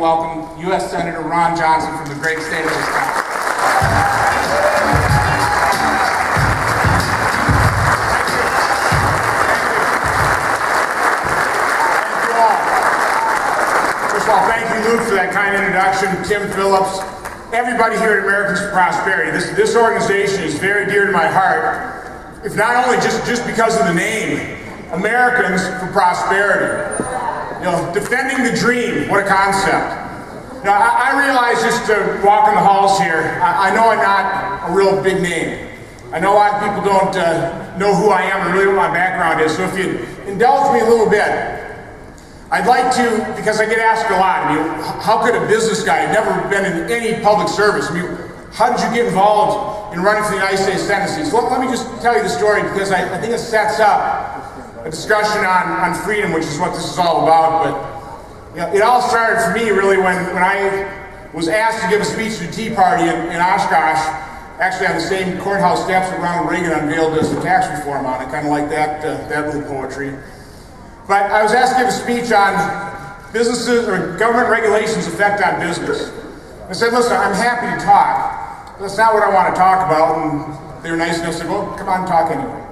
Welcome U.S. Senator Ron Johnson from the great state of Wisconsin. First of all, thank you, Luke, for that kind introduction. Tim Phillips, everybody here at Americans for Prosperity. This organization is very dear to my heart, if not only just because of the name, Americans for Prosperity. You know, defending the dream, what a concept. Now, I realize just walking the halls here, I know I'm not a real big name. I know a lot of people don't know who I am or really what my background is, so if you indulge me a little bit, I'd like to, because I get asked a lot, I mean, how could a business guy who's never been in any public service, I mean, how did you get involved in running for the United States Senate? So let me just tell you the story, because I think it sets up a discussion on freedom, which is what this is all about. But you know, it all started for me really when I was asked to give a speech to the Tea Party in Oshkosh, actually on the same courthouse steps that Ronald Reagan unveiled as the tax reform on it, kind of like that little poetry. But I was asked to give a speech on businesses or government regulations' effect on business. I said, listen, I'm happy to talk, but that's not what I want to talk about. And they were nice enough to say, well, come on, talk anyway.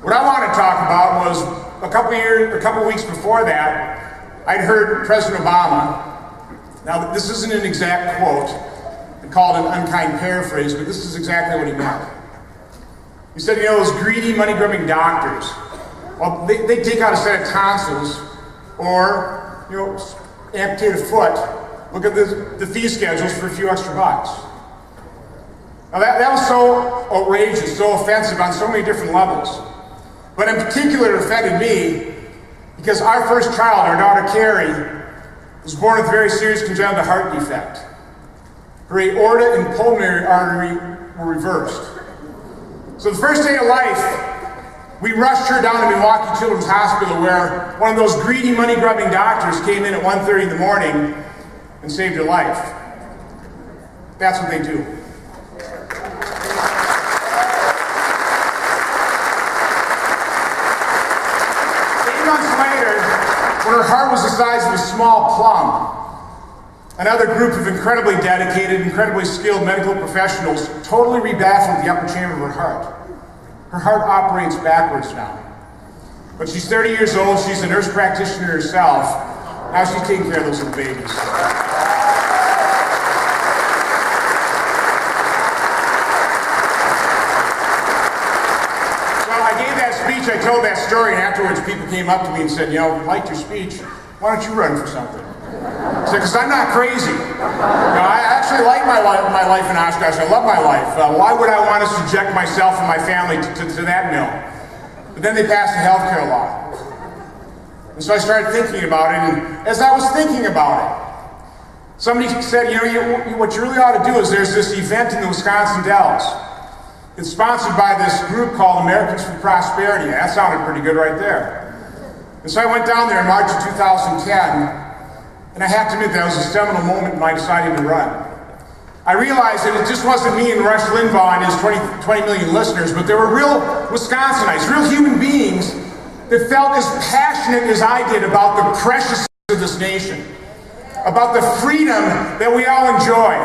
What I want to talk about was a couple weeks before that, I'd heard President Obama. Now, this isn't an exact quote. I call it an unkind paraphrase, but this is exactly what he meant. He said, you know, those greedy, money-grubbing doctors, well, they take out a set of tonsils or, you know, amputate a foot. Look at the fee schedules for a few extra bucks. Now, that was so outrageous, so offensive on so many different levels. But in particular, it offended me because our first child, our daughter Carrie, was born with a very serious congenital heart defect. Her aorta and pulmonary artery were reversed. So the first day of life, we rushed her down to Milwaukee Children's Hospital, where one of those greedy, money-grubbing doctors came in at 1:30 in the morning and saved her life. That's what they do. 8 months later, when her heart was the size of a small plum, another group of incredibly dedicated, incredibly skilled medical professionals totally rebaffled the upper chamber of her heart. Her heart operates backwards now. But she's 30 years old, she's a nurse practitioner herself. Now she's taking care of those little babies. I told that story, and afterwards people came up to me and said, you know, I liked your speech. Why don't you run for something? I said, because I'm not crazy. You know, I actually like my life in Oshkosh. I love my life. Why would I want to subject myself and my family to that mill? But then they passed a health care law. And so I started thinking about it, and as I was thinking about it, somebody said, you know, what you really ought to do is there's this event in the Wisconsin Dells. It's sponsored by this group called Americans for Prosperity. That sounded pretty good right there. And so I went down there in March of 2010, and I have to admit that was a seminal moment in my deciding to run. I realized that it just wasn't me and Rush Limbaugh and his 20 million listeners, but there were real Wisconsinites, real human beings that felt as passionate as I did about the preciousness of this nation, about the freedom that we all enjoy,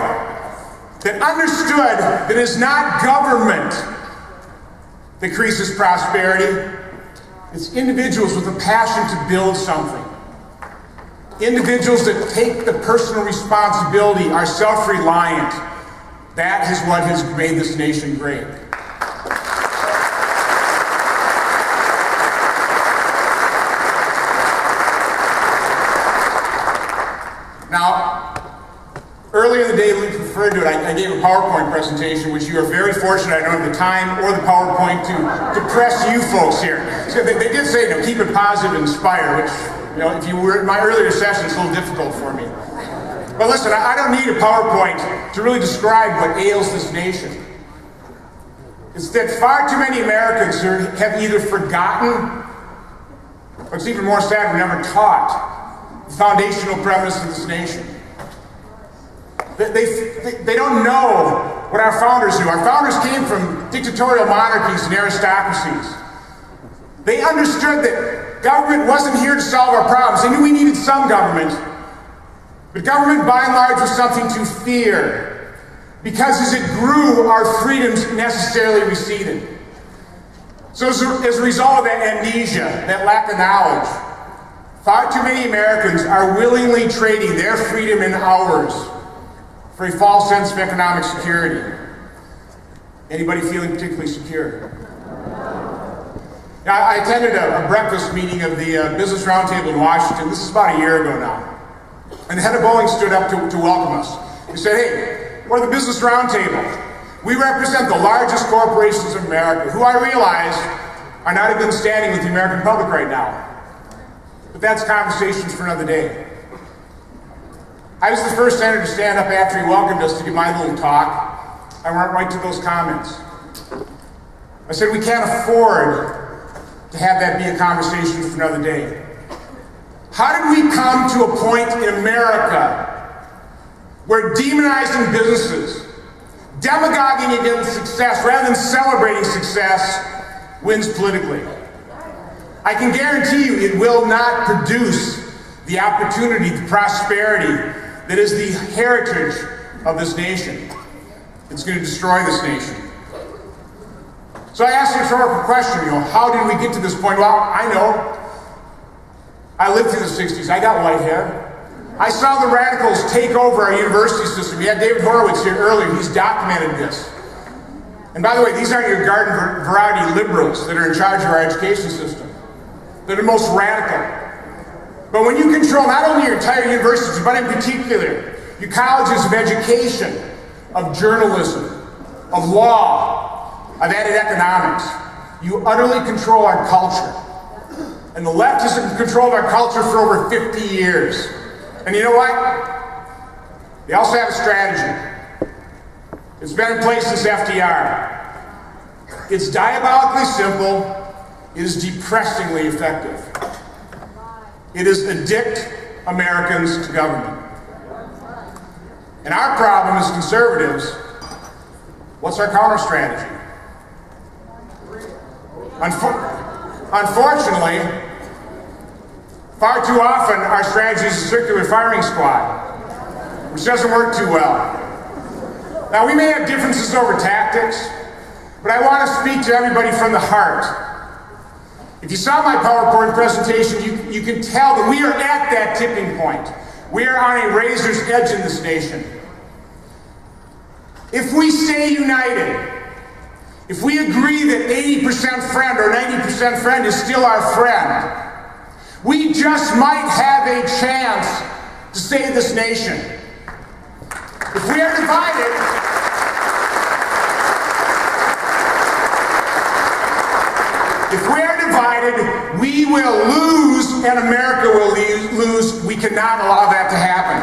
that understood that it's not government that increases prosperity, it's individuals with a passion to build something. Individuals that take the personal responsibility, are self-reliant. That is what has made this nation great. Now, earlier in the day, Luke referred to it, I gave a PowerPoint presentation, which you are very fortunate I don't have the time or the PowerPoint to press you folks here. So they did say, you know, keep it positive and inspire, which, you know, if you were in my earlier session, it's a little difficult for me. But listen, I don't need a PowerPoint to really describe what ails this nation. It's that far too many Americans have either forgotten, or it's even more sad, we're never taught the foundational premise of this nation. They don't know what our founders knew. Our founders came from dictatorial monarchies and aristocracies. They understood that government wasn't here to solve our problems. They knew we needed some government, But government, by and large, was something to fear, because as it grew, our freedoms necessarily receded. So as a result of that amnesia, that lack of knowledge, far too many Americans are willingly trading their freedom and ours for a false sense of economic security. Anybody feeling particularly secure? Now, I attended a breakfast meeting of the Business Roundtable in Washington. This is about a year ago now. And the head of Boeing stood up to welcome us. He said, "Hey, we're the Business Roundtable. We represent the largest corporations of America, who I realize are not in good standing with the American public right now. But that's conversations for another day." I was the first senator to stand up after he welcomed us to give my little talk. I went right to those comments. I said, we can't afford to have that be a conversation for another day. How did we come to a point in America where demonizing businesses, demagoguing against success rather than celebrating success, wins politically? I can guarantee you it will not produce the opportunity, the prosperity that is the heritage of this nation. It's going to destroy this nation. So I asked a rhetorical question, how did we get to this point? Well, I know. I lived through the 60s. I got white hair. I saw the radicals take over our university system. We had David Horowitz here earlier. He's documented this. And by the way, these aren't your garden variety liberals that are in charge of our education system. They're the most radical. But when you control not only your entire universities, but in particular, your colleges of education, of journalism, of law, of added economics, you utterly control our culture. And the left has controlled our culture for over 50 years. And you know what? They also have a strategy. It's been in place since FDR. It's diabolically simple. It is depressingly effective. It is addict Americans to government. And our problem as conservatives, what's our counter strategy? Unfortunately, far too often our strategy is a circular firing squad, which doesn't work too well. Now, we may have differences over tactics, but I want to speak to everybody from the heart. If you saw my PowerPoint presentation, you can tell that we are at that tipping point. We are on a razor's edge in this nation. If we stay united, if we agree that 80% friend or 90% friend is still our friend, we just might have a chance to save this nation. If we are divided, we will lose and America will lose. We cannot allow that to happen.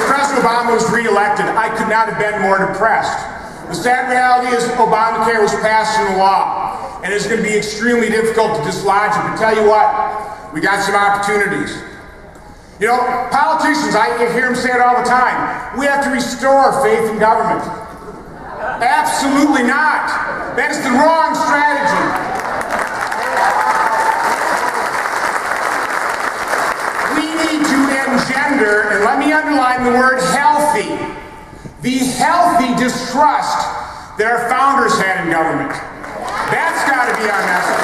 President Obama was re-elected, I could not have been more depressed. The sad reality is Obamacare was passed into law, and it's going to be extremely difficult to dislodge it. But tell you what, we got some opportunities. Politicians, I hear them say it all the time, we have to restore faith in government. Absolutely not. That is the wrong strategy. Engender, and let me underline the word healthy, the healthy distrust that our founders had in government. That's got to be our message.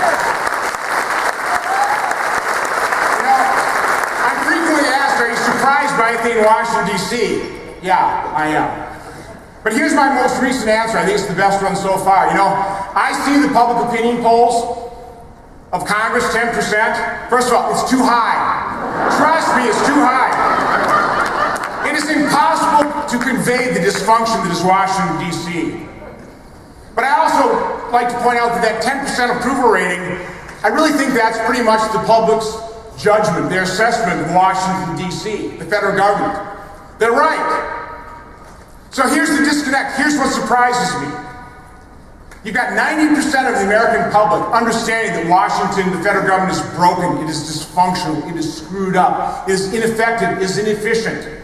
I'm frequently asked, are you surprised by anything in Washington, D.C.? Yeah, I am. But here's my most recent answer. I think it's the best one so far. I see the public opinion polls of Congress, 10%. First of all, it's too high. Trust me, it's too high. It is impossible to convey the dysfunction that is Washington, D.C. But I also like to point out that 10% approval rating, I really think that's pretty much the public's judgment, their assessment of Washington, D.C., the federal government. They're right. So here's the disconnect. Here's what surprises me. You've got 90% of the American public understanding that Washington, the federal government, is broken, it is dysfunctional, it is screwed up, it is ineffective, it is inefficient.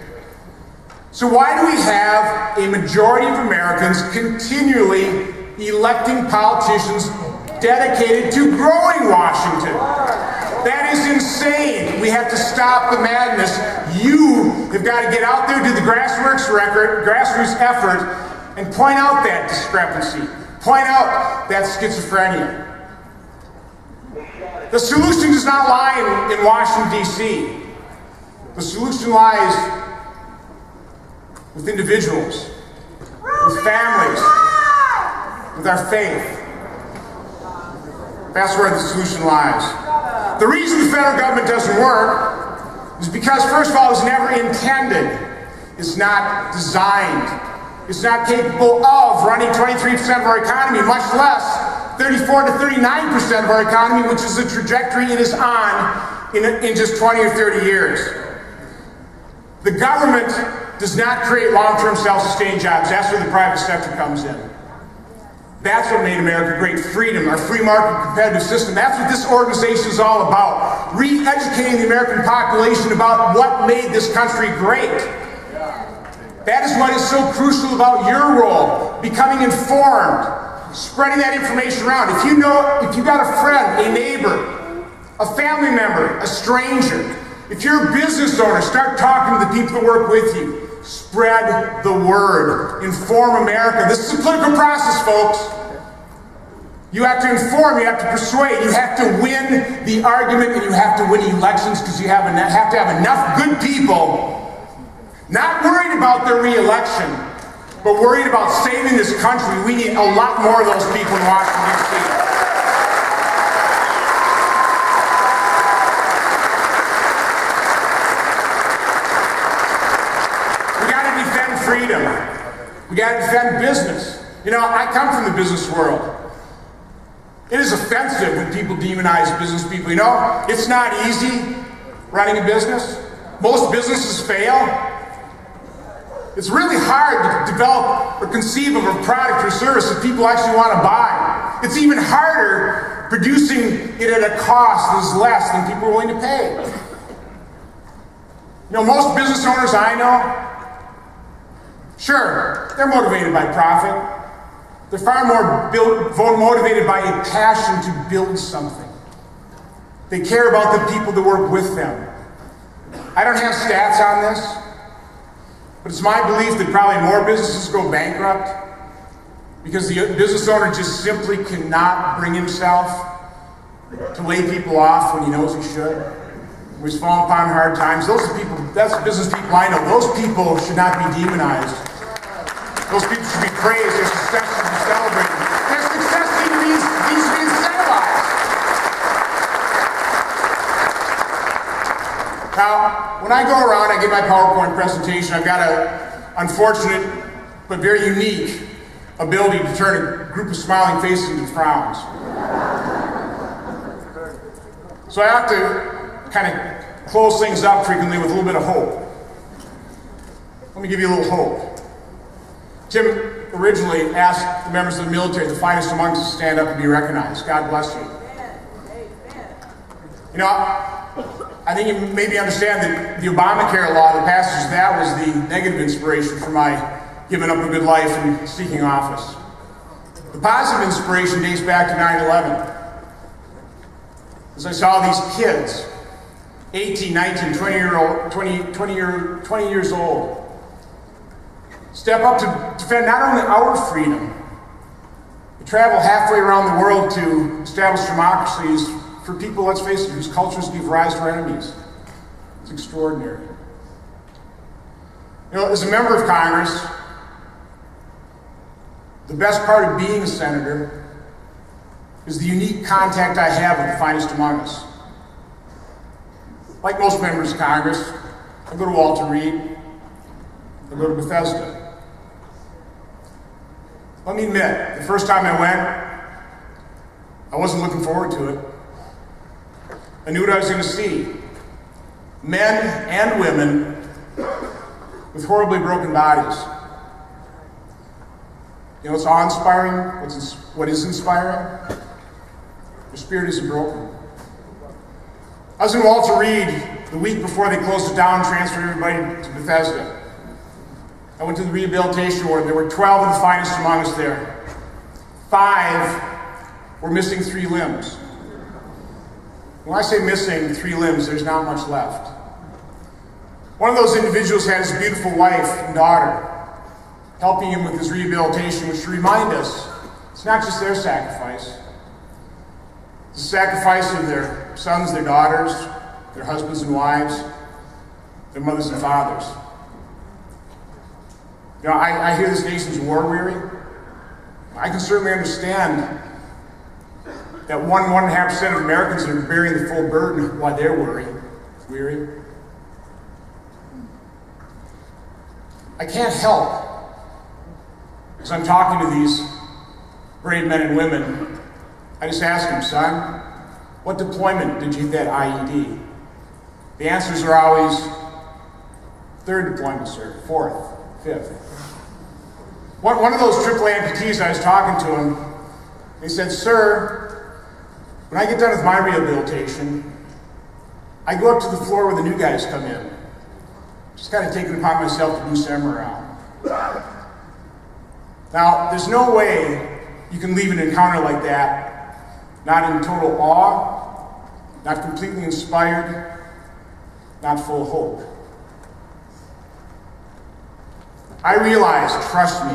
So why do we have a majority of Americans continually electing politicians dedicated to growing Washington. That is insane. We have to stop the madness. You have got to get out there, do the grassroots effort, and point out that discrepancy. Point out that schizophrenia. The solution does not lie in Washington, D.C. The solution lies with individuals, with families, with our faith. That's where the solution lies. The reason the federal government doesn't work is because, first of all, it was never intended. It's not designed. It's not capable of running 23% of our economy, much less 34 to 39% of our economy, which is the trajectory it is on in just 20 or 30 years. The government does not create long-term self-sustained jobs. That's where the private sector comes in. That's what made America great. Freedom, our free market competitive system. That's what this organization is all about. Re-educating the American population about what made this country great. That is what is so crucial about your role. Becoming informed. Spreading that information around. If you got a friend, a neighbor, a family member, a stranger, if you're a business owner, start talking to the people that work with you. Spread the word. Inform America. This is a political process, folks. You have to inform, you have to persuade, you have to win the argument, and you have to win elections because you have to have enough good people not worried about their re-election, but worried about saving this country. We need a lot more of those people in Washington, D.C. We got to defend freedom. We got to defend business. You know, I come from the business world. It is offensive when people demonize business people. You know, it's not easy running a business. Most businesses fail. It's really hard to develop or conceive of a product or service that people actually want to buy. It's even harder producing it at a cost that is less than people are willing to pay. You know, most business owners I know, sure, they're motivated by profit. They're far more motivated by a passion to build something. They care about the people that work with them. I don't have stats on this, but it's my belief that probably more businesses go bankrupt because the business owner just simply cannot bring himself to lay people off when he knows he should. When he's fallen upon hard times. Those are people, that's business people I know. Those people should not be demonized. Those people should be praised. Their success should be celebrated. Their success needs to be incentivized. Now, when I go around, I give my PowerPoint presentation. I've got an unfortunate but very unique ability to turn a group of smiling faces into frowns. So I have to kind of close things up frequently with a little bit of hope. Let me give you a little hope. Tim originally asked the members of the military, the finest among us, to stand up and be recognized. God bless you. You know, I think you maybe understand that the Obamacare law, the passage of that was the negative inspiration for my giving up a good life and seeking office. The positive inspiration dates back to 9/11. As I saw these kids, 18, 19, 20 years old, step up to defend not only our freedom, but travel halfway around the world to establish democracies for people, let's face it, whose cultures give rise to our enemies. It's extraordinary. You know, as a member of Congress, the best part of being a senator is the unique contact I have with the finest among us. Like most members of Congress, I go to Walter Reed, I go to Bethesda. Let me admit, the first time I went, I wasn't looking forward to it. I knew what I was going to see. Men and women with horribly broken bodies. You know what's awe-inspiring? What is inspiring? Their spirit isn't broken. I was in Walter Reed the week before they closed it down and transferred everybody to Bethesda. I went to the rehabilitation ward. There were 12 of the finest among us there. 5 we're missing 3 limbs. When I say missing 3 limbs, there's not much left. One of those individuals had his beautiful wife and daughter, helping him with his rehabilitation, which should remind us, it's not just their sacrifice. It's the sacrifice of their sons, their daughters, their husbands and wives, their mothers and fathers. You know, I hear this nation's war weary. I can certainly understand that 1.5% of Americans are bearing the full burden while they're weary. I can't help, as I'm talking to these brave men and women, I just ask them, son, what deployment did you hit that IED? The answers are always, 3rd deployment, sir, 4th, 5th. One of those triple amputees, I was talking to him, he said, sir, when I get done with my rehabilitation, I go up to the floor where the new guys come in. Just kind of taking it upon myself to boost them around. Now, there's no way you can leave an encounter like that not in total awe, not completely inspired, not full of hope. I realize, trust me,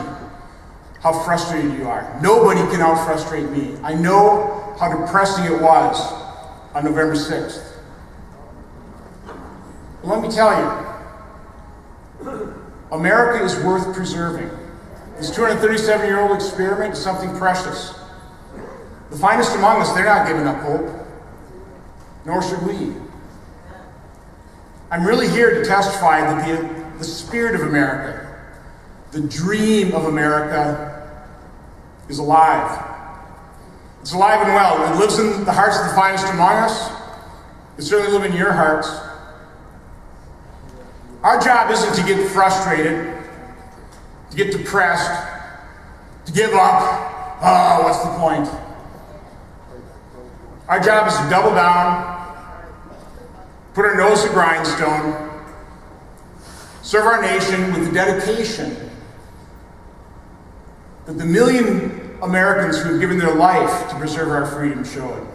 how frustrated you are. Nobody can out-frustrate me. I know how depressing it was on November 6th. But let me tell you, America is worth preserving. This 237-year-old experiment is something precious. The finest among us, they're not giving up hope, nor should we. I'm really here to testify that the spirit of America, the dream of America, is alive. It's alive and well. It lives in the hearts of the finest among us. It certainly lives in your hearts. Our job isn't to get frustrated, to get depressed, to give up. Oh, what's the point? Our job is to double down, put our nose to the grindstone, serve our nation with the dedication that the million Americans who have given their life to preserve our freedom showed.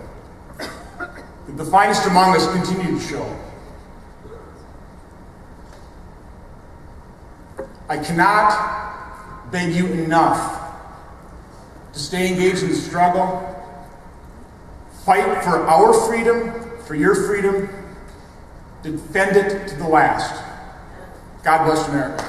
That the finest among us continue to show. I cannot beg you enough to stay engaged in the struggle, fight for our freedom, for your freedom, defend it to the last. God bless America.